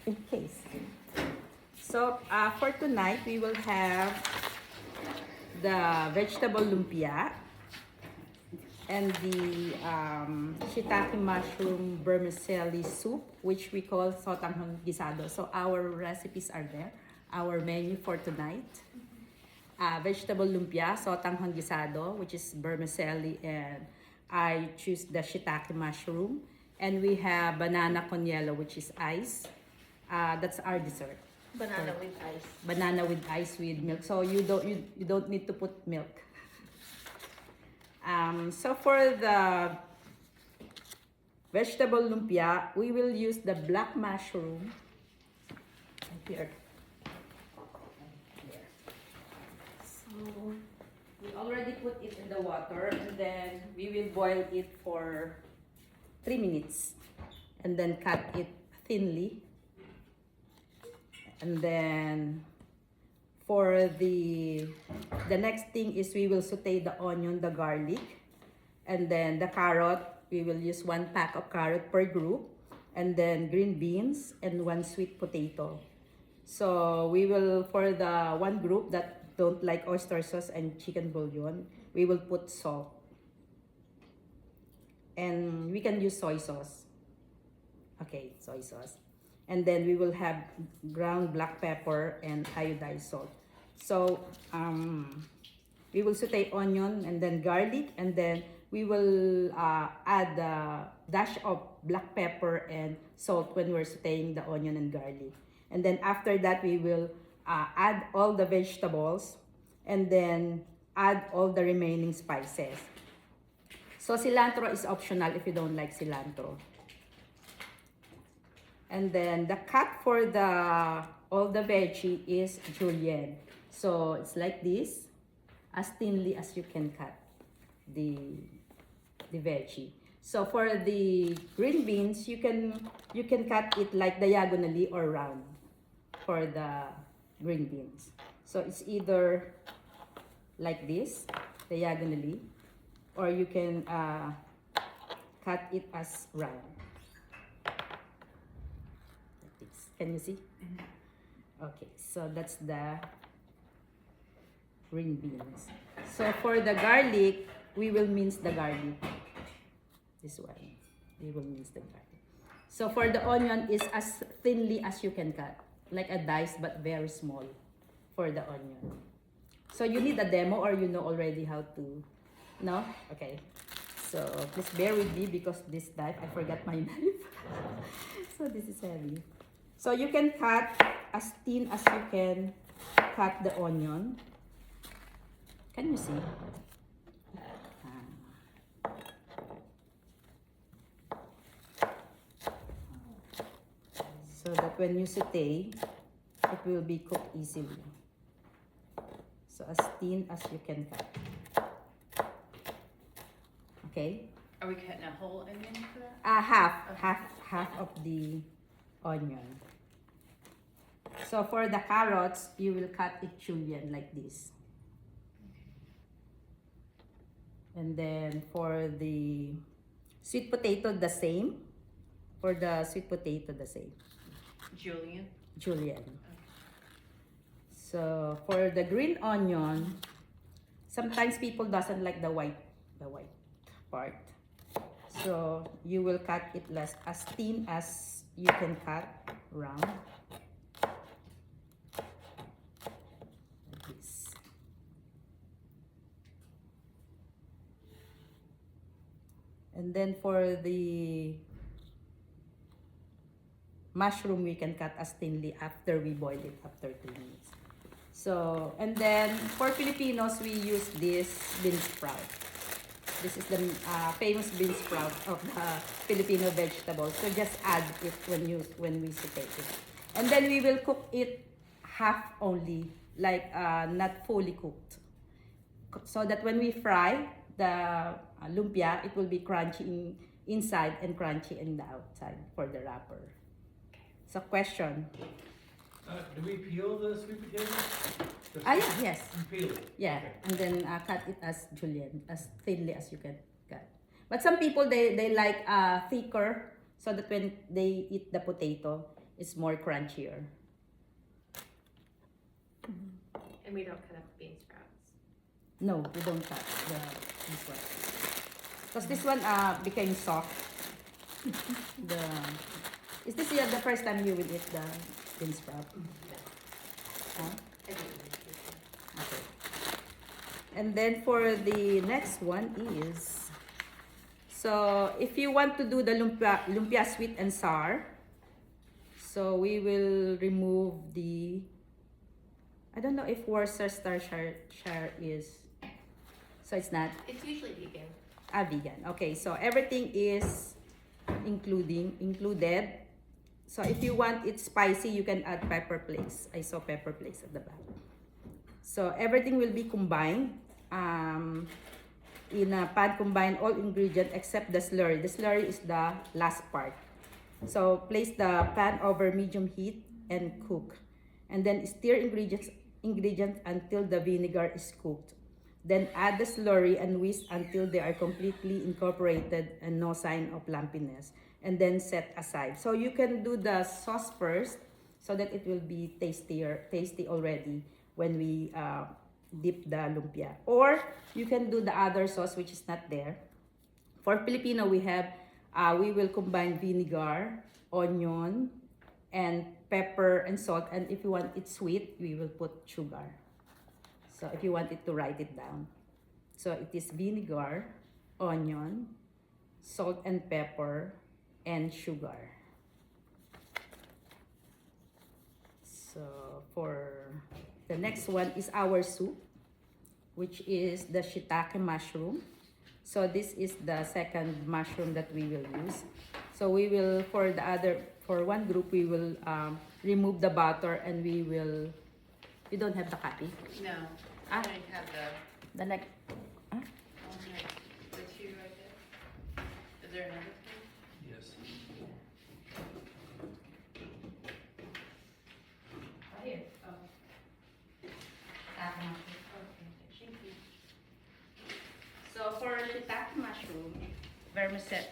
in case. So, for tonight, we will have the vegetable lumpia and the shiitake mushroom vermicelli soup, which we call sotanghon gisado. So, our recipes are there, our menu for tonight. Vegetable lumpia, sotanghon gisado, which is vermicelli, and I choose the shiitake mushroom. And we have banana con yellow, which is ice. That's our dessert. Banana with ice. Banana with ice with milk. So you don't need to put milk. So for the vegetable lumpia, we will use the black mushroom. Here. So we already put it in the water, and then we will boil it for 3 minutes, and then cut it thinly. And then for the next thing is we will saute the onion, the garlic, and then the carrot. We will use 1 pack of carrot per group, and then green beans and 1 sweet potato. So we will, for the one group that don't like oyster sauce and chicken bouillon, we will put salt. And we can use soy sauce. Okay, soy sauce. And then we will have ground black pepper and iodized salt. So we will saute onion and then garlic, and then we will add a dash of black pepper and salt when we're sauteing the onion and garlic. And then after that, we will add all the vegetables, and then add all the remaining spices. So cilantro is optional if you don't like cilantro. And then the cut for all the veggie is julienne. So it's like this, as thinly as you can cut the veggie. So for the green beans, you can cut it like diagonally or round for the green beans. So it's either like this, diagonally, or you can cut it as round. Like this. Can you see? Okay, so that's the green beans. So for the garlic, we will mince the garlic. This one, we will mince the garlic. So for the onion is as thinly as you can cut, like a dice but very small for the onion. So you need a demo, or you know already how to. No? Okay. So please bear with me because this knife, I forgot my knife. So this is heavy. So you can cut as thin as you can cut the onion. Can you see? So that when you saute, it will be cooked easily. So as thin as you can cut. Okay? Are we cutting a whole onion for that? Half of the onion. So for the carrots, you will cut it julienne like this. And then for the sweet potato, the same. For the sweet potato, the same. Julienne. Julienne. So for the green onion, sometimes people doesn't like the white part. So you will cut it as thin as you can cut, round. Like this. And then for the mushroom, we can cut as thinly after we boil it after 3 minutes. So, and then for Filipinos, we use this bean sprout. This is the famous bean sprout of the Filipino vegetable. So just add it when we saute it. And then we will cook it half only, like not fully cooked. So that when we fry the lumpia, it will be crunchy inside and crunchy in the outside for the wrapper. So question. Do we peel the sweet potatoes? Yes. You peel it? Yeah, Okay. and then cut it as julienne, as thinly as you can cut. But some people, they like thicker so that when they eat the potato, it's more crunchier. And we don't cut up bean sprouts. No, we don't touch this one. Because this one became soft. Is this the first time you will eat the bean sprout? Huh? I didn't like it. Okay. And then for the next one is, so if you want to do the lumpia sweet and sour, so we will remove the, I don't know if Worcestershire is, so it's not It's usually vegan. vegan. Okay, so everything is included. So if you want it spicy, you can add pepper flakes. I saw pepper flakes at the back. So everything will be combined in a pan. Combine all ingredients except the slurry. The slurry is the last part. So place the pan over medium heat and cook, and then stir ingredients until the vinegar is cooked. Then add the slurry and whisk until they are completely incorporated and no sign of lumpiness, and then set aside. So you can do the sauce first so that it will be tasty already when we dip the lumpia. Or you can do the other sauce which is not there. For Filipino, we will combine vinegar, onion, and pepper and salt. And if you want it sweet, we will put sugar. So if you want it to write it down. So it is vinegar, onion, salt and pepper, and sugar. So for the next one is our soup, which is the shiitake mushroom. So this is the second mushroom that we will use. So we will, for one group, we will remove the butter, and we don't have the copy. No, Ah. I don't have The next, oh, no, the two right there. Is there another two? Yes. Oh, here, oh. Okay, thank you. so for shiitake mushroom,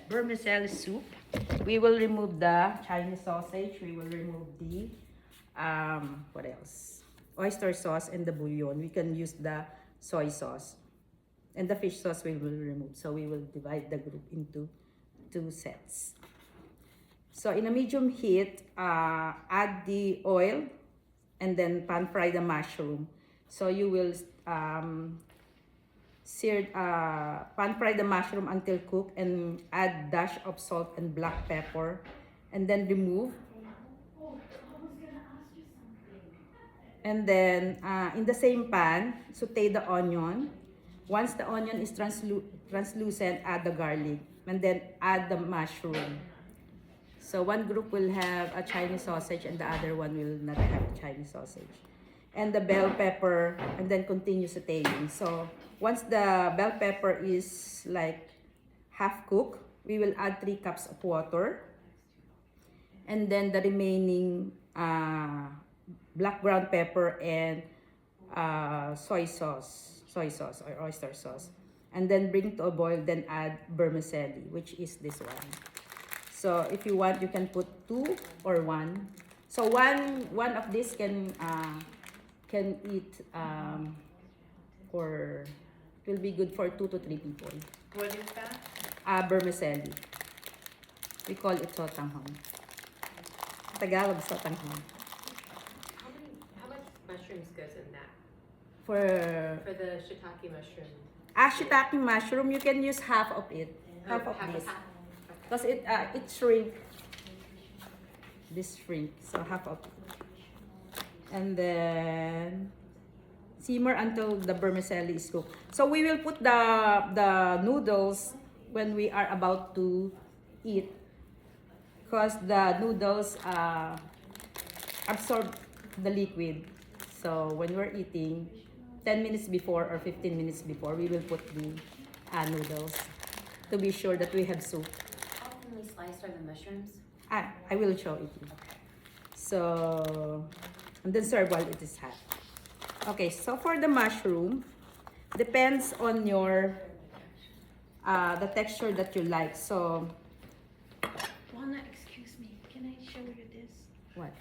vermicelli soup, we will remove the Chinese sausage. We will remove the what else? Oyster sauce and the bouillon. We can use the soy sauce, and the fish sauce we will remove. So we will divide the group into 2 sets. So in a medium heat, add the oil, and then pan fry the mushroom. So you will pan fry the mushroom until cooked, and add dash of salt and black pepper, and then remove. And then in the same pan, saute the onion. Once the onion is translucent, add the garlic, and then add the mushroom. So one group will have a Chinese sausage, and the other one will not have Chinese sausage. And the bell pepper, and then continue sauteing. So once the bell pepper is like half cooked, we will add 3 cups of water, and then the remaining black ground pepper and soy sauce or oyster sauce, and then bring to a boil. Then add vermicelli, which is this one. So if you want, you can put 2 or 1. So one of this can eat or it will be good for 2 to 3 people. What is that? Vermicelli. We call it sotanghon. Tagalog sotanghon. How much mushrooms goes in that? For For the shiitake mushroom? shiitake mushroom, you can use half of it. Half of this. Because it shrink. This shrink. So half of it. And then simmer until the vermicelli is cooked. So we will put the noodles when we are about to eat, because the noodles absorb the liquid. So when we're eating, 10 minutes before or 15 minutes before, we will put the noodles to be sure that we have soup. How thinly sliced are the mushrooms? I will show it to you. So, and then serve while it is hot. Okay, so for the mushroom, depends on your the texture that you like. So Walnut What?